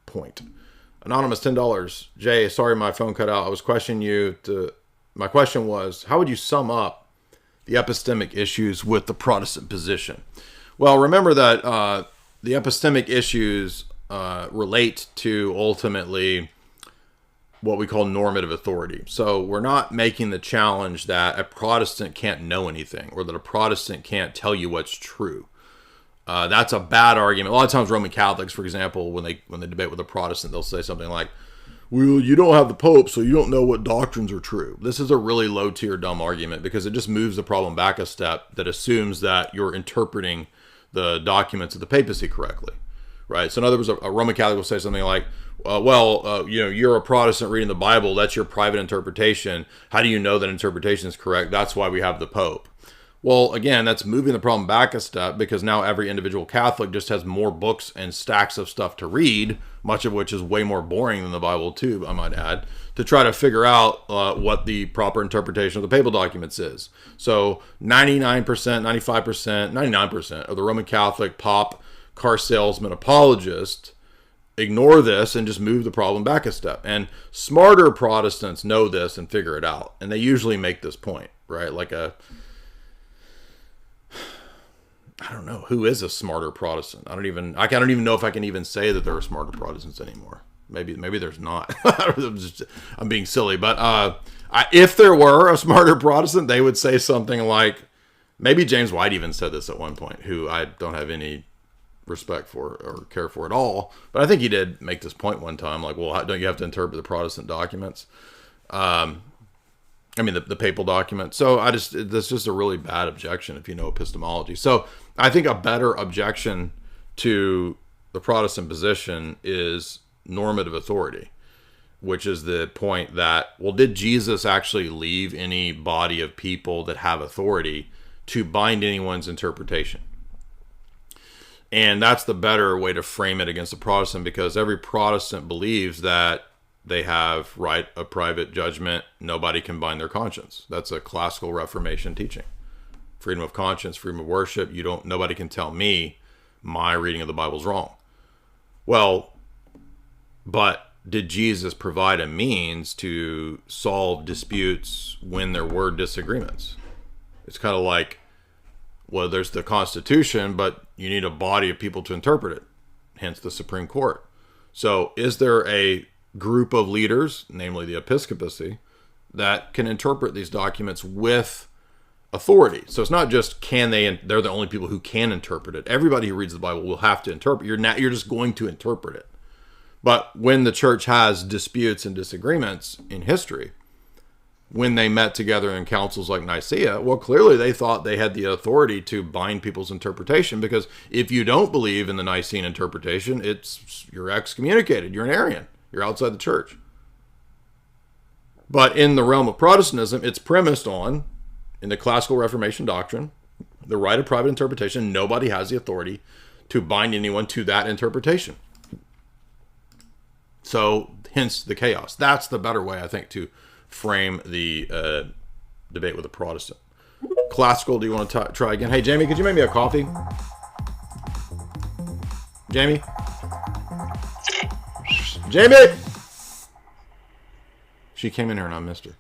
point. Anonymous, $10. Jay, sorry my phone cut out. I was questioning you. My question was, how would you sum up the epistemic issues with the Protestant position? Well, remember that the epistemic issues relate to ultimately what we call normative authority. So we're not making the challenge that a Protestant can't know anything or that a Protestant can't tell you what's true. That's a bad argument. A lot of times Roman Catholics, for example, when they debate with a Protestant, they'll say something like, well, you don't have the Pope, so you don't know what doctrines are true. This is a really low-tier dumb argument because it just moves the problem back a step that assumes that you're interpreting the documents of the papacy correctly, right? So in other words, a Roman Catholic will say something like, you're a Protestant reading the Bible. That's your private interpretation. How do you know that interpretation is correct? That's why we have the Pope. Well, again, that's moving the problem back a step because now every individual Catholic just has more books and stacks of stuff to read, much of which is way more boring than the Bible too, I might add, to try to figure out what the proper interpretation of the papal documents is. So 99%, 95%, 99% of the Roman Catholic pop, car salesman, apologists ignore this and just move the problem back a step. And smarter Protestants know this and figure it out. And they usually make this point, right? I don't know who is a smarter Protestant. I don't even know if I can even say that there are smarter Protestants anymore. Maybe there's not. I'm being silly, but if there were a smarter Protestant, they would say something like, maybe James White even said this at one point, who I don't have any respect for or care for at all, but I think he did make this point one time, like, well, don't you have to interpret the Protestant documents? The papal document. So that's just a really bad objection if you know epistemology. So I think a better objection to the Protestant position is normative authority, which is the point that, well, did Jesus actually leave any body of people that have authority to bind anyone's interpretation? And that's the better way to frame it against a Protestant, because every Protestant believes that they have right of private judgment. Nobody can bind their conscience. That's a classical Reformation teaching. Freedom of conscience, freedom of worship. Nobody can tell me my reading of the Bible is wrong. Well, but did Jesus provide a means to solve disputes when there were disagreements? It's kind of like, well, there's the Constitution, but you need a body of people to interpret it, hence the Supreme Court. So is there a group of leaders, namely the episcopacy, that can interpret these documents with authority? So it's not just they're the only people who can interpret it. Everybody who reads the Bible will have to interpret. You're just going to interpret it. But when the church has disputes and disagreements in history, when they met together in councils like Nicaea, well, clearly they thought they had the authority to bind people's interpretation, because if you don't believe in the Nicene interpretation, you're excommunicated. You're an Arian. You're outside the church. But in the realm of Protestantism, it's premised on, in the classical Reformation doctrine, the right of private interpretation. Nobody has the authority to bind anyone to that interpretation. So, hence the chaos. That's the better way, I think, to frame the debate with a Protestant. Classical, do you want to try again? Hey, Jamie, could you make me a coffee? Jamie? Jamie! She came in here and I missed her.